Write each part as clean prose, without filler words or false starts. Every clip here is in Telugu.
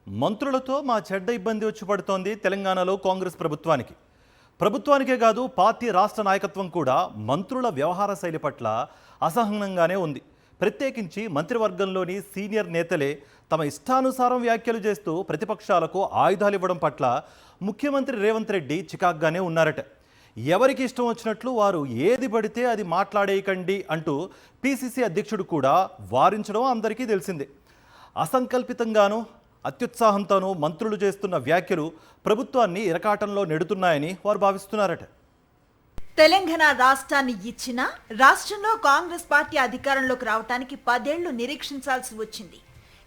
మంత్రులతో మా చెడ్డ ఇబ్బంది వచ్చి పడుతోంది తెలంగాణలో కాంగ్రెస్ ప్రభుత్వానికే కాదు పార్టీ రాష్ట్ర నాయకత్వం కూడా మంత్రుల వ్యవహార శైలి పట్ల అసహనంగానే ఉంది. ప్రత్యేకించి మంత్రివర్గంలోని సీనియర్ నేతలే తమ ఇష్టానుసారం వ్యాఖ్యలు చేస్తూ ప్రతిపక్షాలకు ఆయుధాలు ఇవ్వడం పట్ల ముఖ్యమంత్రి రేవంత్ రెడ్డి చికాగ్గానే ఉన్నారట. ఎవరికి ఇష్టం వచ్చినట్లు వారు ఏది పడితే అది మాట్లాడేయకండి అంటూ పిసిసి అధ్యక్షుడు కూడా వారించడం అందరికీ తెలిసిందే. అసంకల్పితంగానూ అత్యుత్సాహంతోనూ మంత్రులు చేస్తున్న వ్యాఖ్యలు ప్రభుత్వాన్ని ఇరకాటంలో నెడుతున్నాయని వారు భావిస్తున్నారట. తెలంగాణ రాష్ట్రాన్ని ఇచ్చినా రాష్ట్రంలో కాంగ్రెస్ పార్టీ అధికారంలోకి రావడానికి 10 ఏళ్లు నిరీక్షించాల్సి వచ్చింది.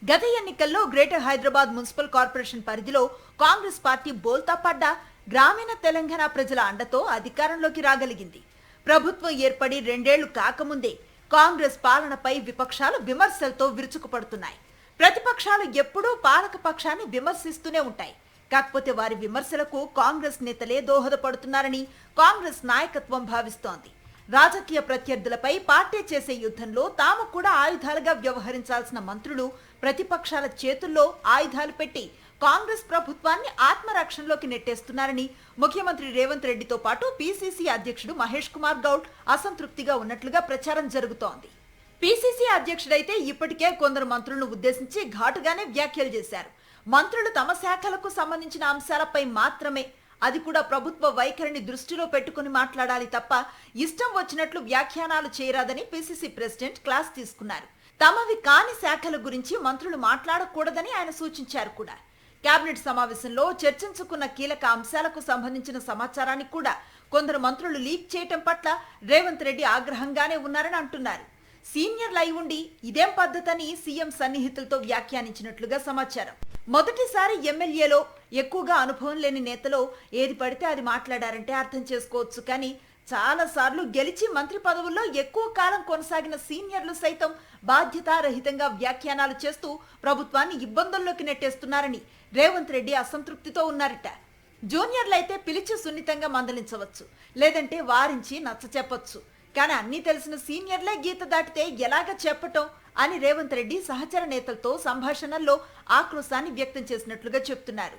గత ఎన్నికల్లో గ్రేటర్ హైదరాబాద్ మున్సిపల్ కార్పొరేషన్ పరిధిలో కాంగ్రెస్ పార్టీ బోల్తా పడ్డా గ్రామీణ తెలంగాణ ప్రజల అండతో అధికారంలోకి రాగలిగింది. ప్రభుత్వం ఏర్పడి 2 ఏళ్లు కాకముందే కాంగ్రెస్ పాలనపై విపక్షాలు విమర్శలతో విరుచుకుపడుతున్నాయి. ప్రతిపక్షాలు ఎప్పుడూ పాలక పక్షాన్ని విమర్శిస్తూనే ఉంటాయి. కాకపోతే వారి విమర్శలకు కాంగ్రెస్ నేతలే దోహదపడుతున్నారని కాంగ్రెస్ నాయకత్వం భావిస్తోంది. రాజకీయ ప్రత్యర్థులపై పార్టీ చేసే యుద్ధంలో తాము కూడా ఆయుధాలుగా వ్యవహరించాల్సిన మంత్రులు ప్రతిపక్షాల చేతుల్లో ఆయుధాలు పెట్టి కాంగ్రెస్ ప్రభుత్వాన్ని ఆత్మరక్షణలోకి నెట్టేస్తున్నారని ముఖ్యమంత్రి రేవంత్ రెడ్డితో పాటు పిసిసి అధ్యక్షుడు మహేష్ కుమార్ గౌడ్ అసంతృప్తిగా ఉన్నట్లుగా ప్రచారం జరుగుతోంది. పిసిసి అధ్యక్షుడైతే ఇప్పటికే కొందరు మంత్రులను ఉద్దేశించి ఘాటుగానే వ్యాఖ్యలు చేశారు. మంత్రులు తమ శాఖలకు సంబంధించిన అంశాలపై మాత్రమే, అది కూడా ప్రభుత్వ వైఖరిని దృష్టిలో పెట్టుకుని మాట్లాడాలి తప్ప ఇష్టం వచ్చినట్లు వ్యాఖ్యానాలు చేయరాదని పిసిసి ప్రెసిడెంట్ క్లాస్ తీసుకున్నారు. తమవి కాని శాఖల గురించి మంత్రులు మాట్లాడకూడదని ఆయన సూచించారు కూడా. కేబినెట్ సమావేశంలో చర్చించుకున్న కీలక అంశాలకు సంబంధించిన సమాచారాన్ని కూడా కొందరు మంత్రులు లీక్ చేయటం పట్ల రేవంత్ రెడ్డి ఆగ్రహంగానే ఉన్నారని అంటున్నారు. సీనియర్లు అయి ఉండి ఇదేం పద్ధతని సీఎం సన్నిహితులతో వ్యాఖ్యానించినట్లుగా సమాచారం. మొదటిసారి ఎమ్మెల్యేలో ఎక్కువగా అనుభవం లేని నేతలో ఏది పడితే అది మాట్లాడారంటే అర్థం చేసుకోవచ్చు. కానీ చాలా సార్లు గెలిచి మంత్రి పదవుల్లో ఎక్కువ కాలం కొనసాగిన సీనియర్లు సైతం బాధ్యతారహితంగా వ్యాఖ్యానాలు చేస్తూ ప్రభుత్వాన్ని ఇబ్బందుల్లోకి నెట్టేస్తున్నారని రేవంత్ రెడ్డి అసంతృప్తితో ఉన్నారట. జూనియర్లైతే పిలిచి సున్నితంగా మందలించవచ్చు, లేదంటే వారించి నచ్చ చెప్పొచ్చు. కానీ అన్నీ తెలిసిన సీనియర్లే గీత దాటితే ఎలాగ చెప్పటం అని రేవంత్ రెడ్డి సహచర నేతలతో సంభాషణల్లో ఆక్రోశాన్ని వ్యక్తం చేసినట్లుగా చెప్తున్నారు.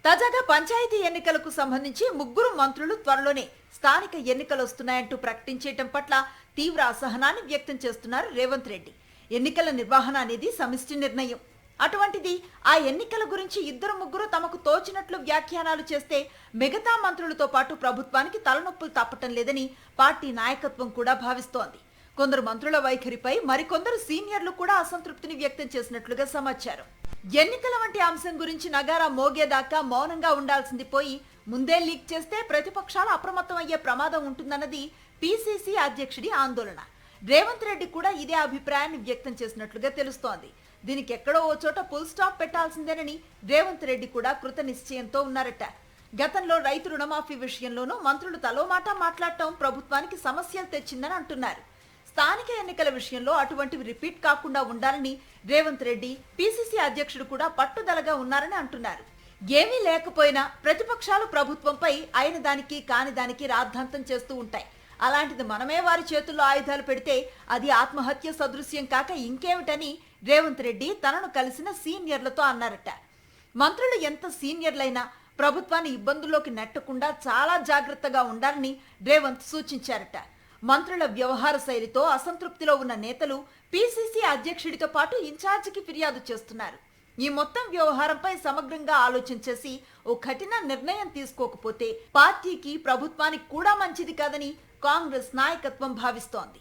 తాజాగా పంచాయతీ ఎన్నికలకు సంబంధించి 3 మంత్రులు త్వరలోనే స్థానిక ఎన్నికలు వస్తున్నాయంటూ ప్రకటించేయటం పట్ల తీవ్ర అసహనాన్ని వ్యక్తం చేస్తున్నారు రేవంత్ రెడ్డి. ఎన్నికల నిర్వహణ అనేది సమిష్టి నిర్ణయం. అటువంటిది ఆ ఎన్నికల గురించి 2-3 తమకు తోచినట్లు వ్యాఖ్యానాలు చేస్తే మిగతా మంత్రులతో పాటు ప్రభుత్వానికి తలనొప్పులు తప్పటం లేదని పార్టీ నాయకత్వం కూడా భావిస్తోంది. కొందరు మంత్రుల వైఖరిపై మరికొందరు సీనియర్లు కూడా అసంతృప్తిని వ్యక్తం చేసినట్లుగా సమాచారం. ఎన్నికల వంటి అంశం గురించి నగారా మోగేదాకా మౌనంగా ఉండాల్సింది పోయి ముందే లీక్ చేస్తే ప్రతిపక్షాలు అప్రమత్తం అయ్యే ప్రమాదం ఉంటుందన్నది పిసిసి అధ్యక్షుడి ఆందోళన. రేవంత్ రెడ్డి కూడా ఇదే అభిప్రాయాన్ని వ్యక్తం చేసినట్లుగా తెలుస్తోంది. దీనికి ఎక్కడో ఓ చోట ఫుల్ స్టాప్ పెట్టాల్సిందేనని రేవంత్ రెడ్డి కూడా కృత నిశ్చయంతో ఉన్నారట. గతంలో రైతు రుణమాఫీ విషయంలోనూ మంత్రులు తలో మాట మాట్లాడటం ప్రభుత్వానికి సమస్యలు తెచ్చిందని అంటున్నారు. స్థానిక ఎన్నికల విషయంలో అటువంటివి రిపీట్ కాకుండా ఉండాలని రేవంత్ రెడ్డి పిసిసి అధ్యక్షుడు కూడా పట్టుదలగా ఉన్నారని అంటున్నారు. ఏమీ లేకపోయినా ప్రతిపక్షాలు ప్రభుత్వంపై అయిన దానికి కాని దానికి రాద్ధాంతం చేస్తూ ఉంటాయి. అలాంటిది మనమే వారి చేతుల్లో ఆయుధాలు పెడితే అది ఆత్మహత్య సదృశ్యం కాక ఇంకేమిటని రేవంత్ రెడ్డి తనను కలిసిన సీనియర్లతో అన్నారట. మంత్రులు ఎంత సీనియర్లైనా ప్రభుత్వాన్ని ఇబ్బందుల్లోకి నెట్టకుండా చాలా జాగ్రత్తగా ఉండాలని రేవంత్ సూచించారట. మంత్రుల వ్యవహార శైలితో అసంతృప్తిలో ఉన్న నేతలు పిసిసి అధ్యక్షుడితో పాటు ఇన్ఛార్జికి ఫిర్యాదు చేస్తున్నారు. ఈ మొత్తం వ్యవహారంపై సమగ్రంగా ఆలోచించేసి ఓ కఠిన నిర్ణయం తీసుకోకపోతే పార్టీకి ప్రభుత్వానికి కూడా మంచిది కాదని కాంగ్రెస్ నాయకత్వం భావిస్తోంది.